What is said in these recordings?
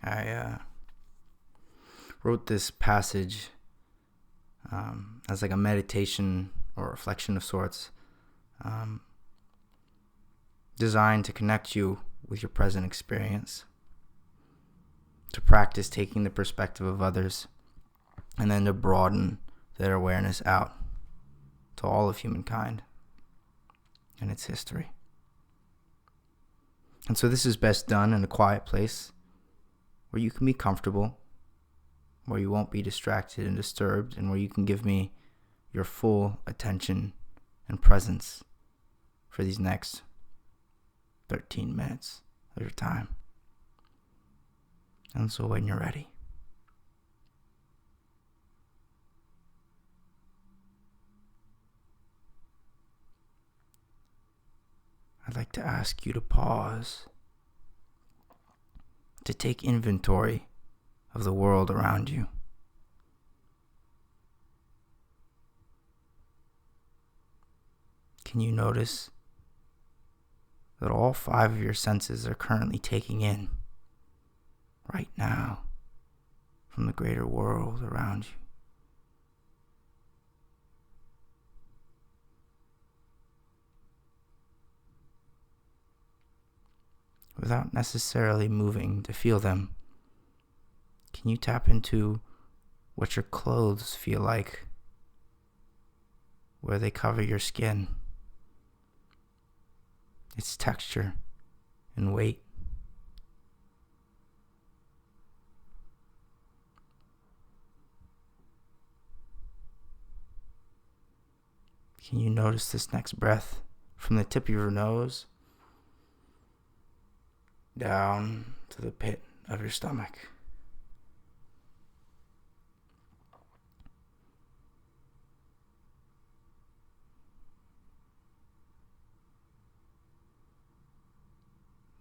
I wrote this passage as like a meditation or reflection of sorts, designed to connect you with your present experience, to practice taking the perspective of others, and then to broaden their awareness out to all of humankind and its history. And so this is best done in a quiet place where you can be comfortable, where you won't be distracted and disturbed, and where you can give me your full attention and presence for these next 13 minutes of your time. And so when you're ready, I'd like to ask you to pause, to take inventory of the world around you. Can you notice that all 5 of your senses are currently taking in, right now, from the greater world around you? Without necessarily moving to feel them, can you tap into what your clothes feel like, where they cover your skin, its texture and weight? Can you notice this next breath from the tip of your nose down to the pit of your stomach?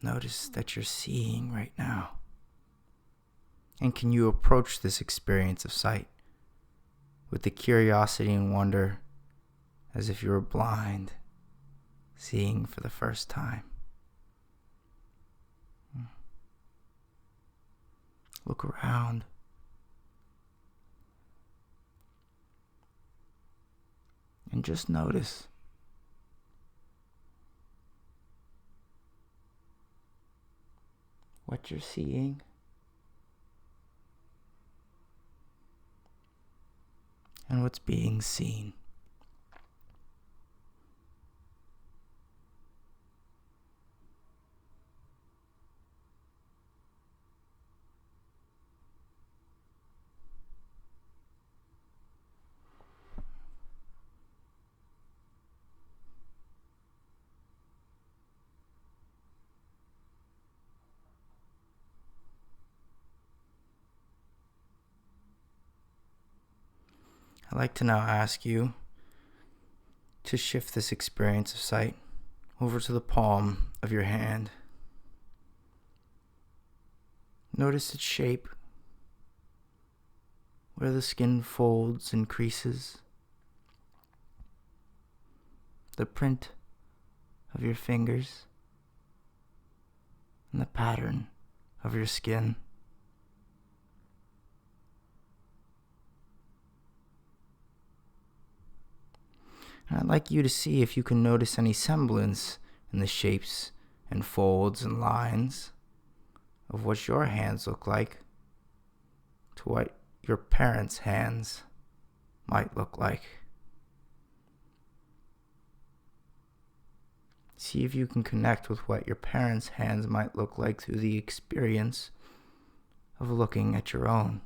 Notice that you're seeing right now. And can you approach this experience of sight with the curiosity and wonder as if you were blind, seeing for the first time? Look around. And just notice. What you're seeing. And what's being seen. I'd like to now ask you to shift this experience of sight over to the palm of your hand. Notice its shape, where the skin folds and creases, the print of your fingers, and the pattern of your skin. And I'd like you to see if you can notice any semblance in the shapes and folds and lines of what your hands look like to what your parents' hands might look like. See if you can connect with what your parents' hands might look like through the experience of looking at your own.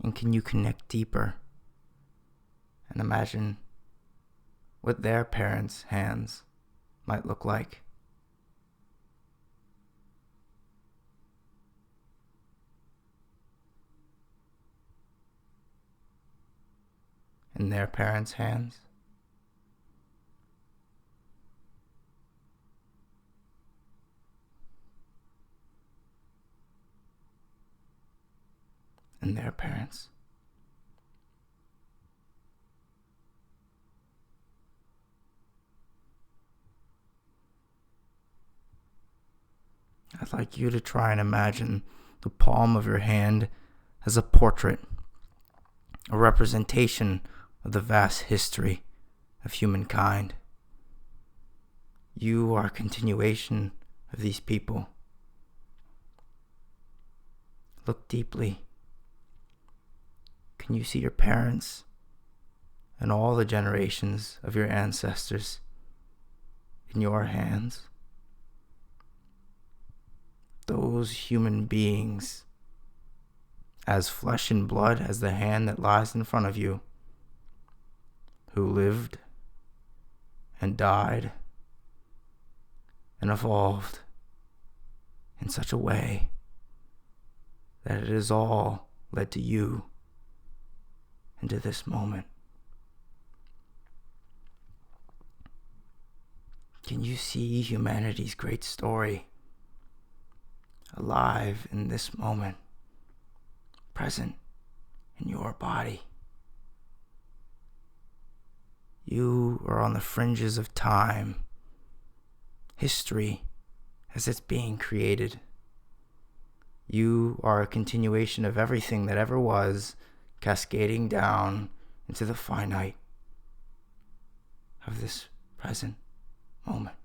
And can you connect deeper and imagine what their parents' hands might look like? In their parents' hands? their parents. I'd like you to try and imagine the palm of your hand as a portrait, a representation of the vast history of humankind. You are a continuation of these people. Look deeply. Can you see your parents and all the generations of your ancestors in your hands? Those human beings, as flesh and blood as the hand that lies in front of you, who lived and died and evolved in such a way that it has all led to you and to this moment. Can you see humanity's great story alive in this moment, present in your body? You are on the fringes of time, history as it's being created. You are a continuation of everything that ever was, cascading down into the finite of this present moment.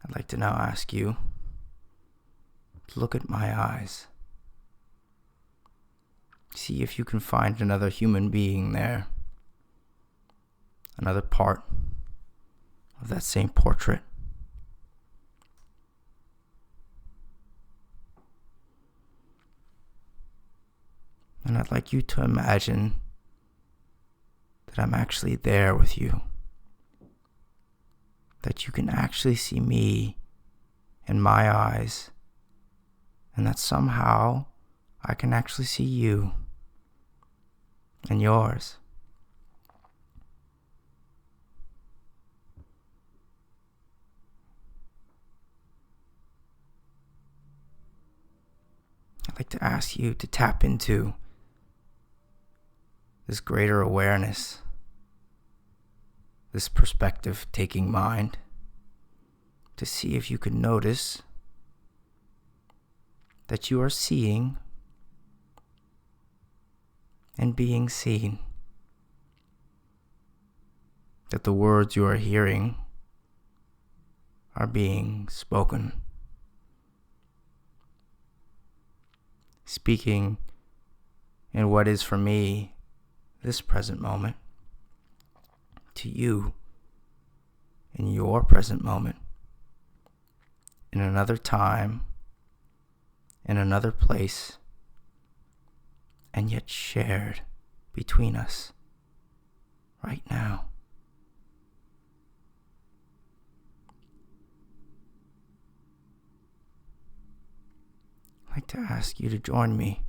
I'd like to now ask you to look at my eyes. See if you can find another human being there. Another part of that same portrait. And I'd like you to imagine that I'm actually there with you. That you can actually see me in my eyes. And that somehow I can actually see you and yours. I'd like to ask you to tap into this greater awareness, this perspective-taking mind, to see if you can notice that you are seeing and being seen. That the words you are hearing are being spoken. Speaking in what is for me this present moment, to you in your present moment, in another time, in another place, and yet shared between us right now. I'd like to ask you to join me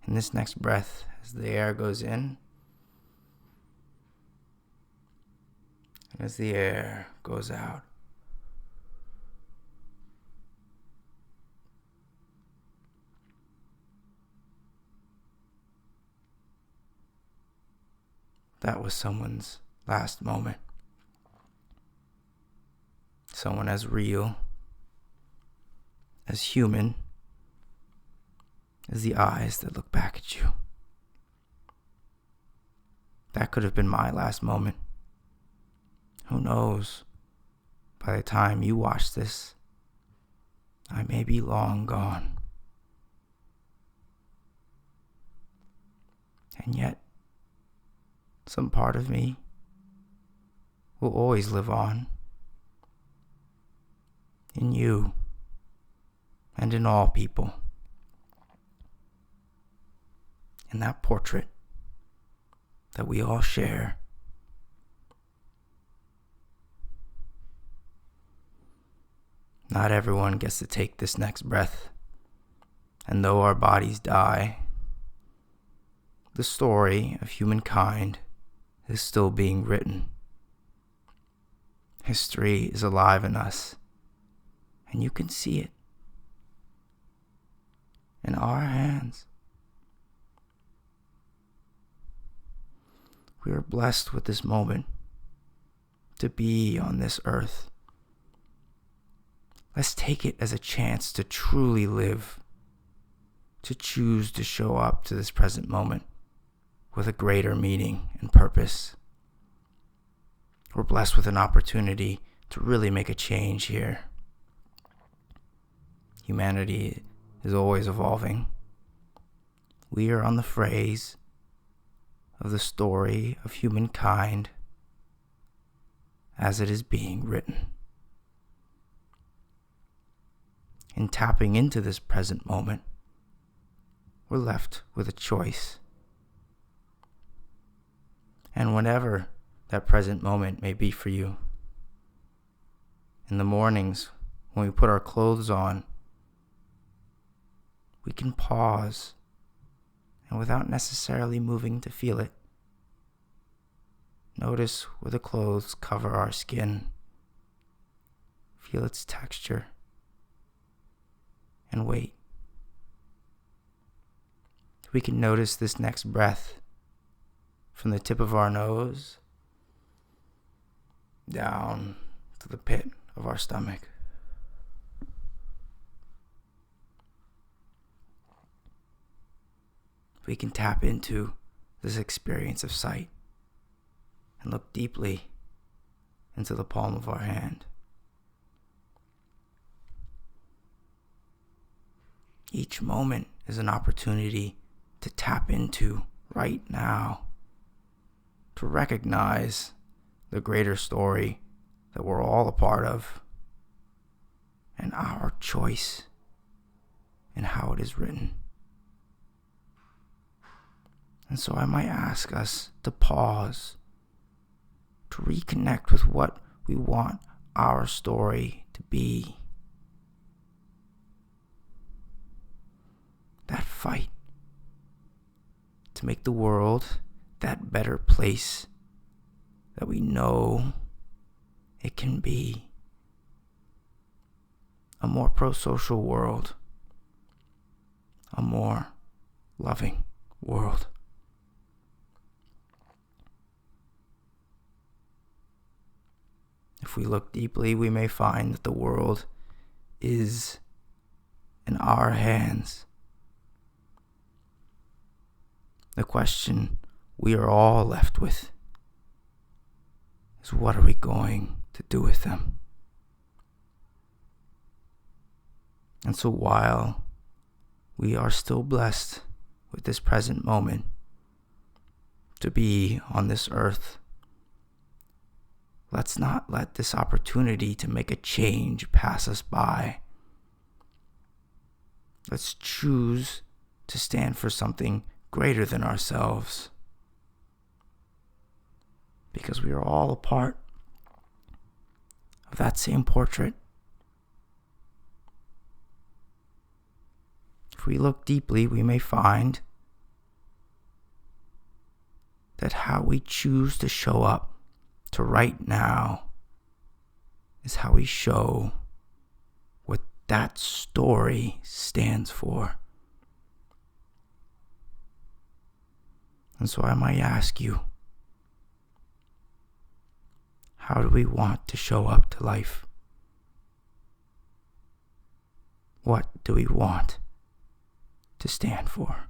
in this next breath as the air goes in and as the air goes out. That was someone's last moment. Someone as real, as human, as the eyes that look back at you. That could have been my last moment. Who knows? By the time you watch this, I may be long gone. And yet, some part of me will always live on in you and in all people. In that portrait that we all share. Not everyone gets to take this next breath, and though our bodies die, The story of humankind is still being written. History is alive in us, and you can see it in our hands. We are blessed with this moment to be on this earth. Let's take it as a chance to truly live, to choose to show up to this present moment with a greater meaning and purpose. We're blessed with an opportunity to really make a change here. Humanity is always evolving. We are on the phrase of the story of humankind as it is being written. In tapping into this present moment, we're left with a choice. And whenever that present moment may be for you, in the mornings when we put our clothes on, we can pause, and without necessarily moving to feel it, notice where the clothes cover our skin, feel its texture, and wait. We can notice this next breath from the tip of our nose down to the pit of our stomach. We can tap into this experience of sight and look deeply into the palm of our hand. Each moment is an opportunity to tap into right now, to recognize the greater story that we're all a part of, and our choice in how it is written. And so I might ask us to pause, to reconnect with what we want our story to be. That fight to make the world that better place that we know it can be. A more pro-social world. A more loving world. If we look deeply, we may find that the world is in our hands. The question we are all left with is, what are we going to do with them? And so while we are still blessed with this present moment to be on this earth, let's not let this opportunity to make a change pass us by. Let's choose to stand for something greater than ourselves, because we are all a part of that same portrait. If we look deeply, we may find that how we choose to show up to right now is how we show what that story stands for. And so I might ask you, how do we want to show up to life? What do we want to stand for?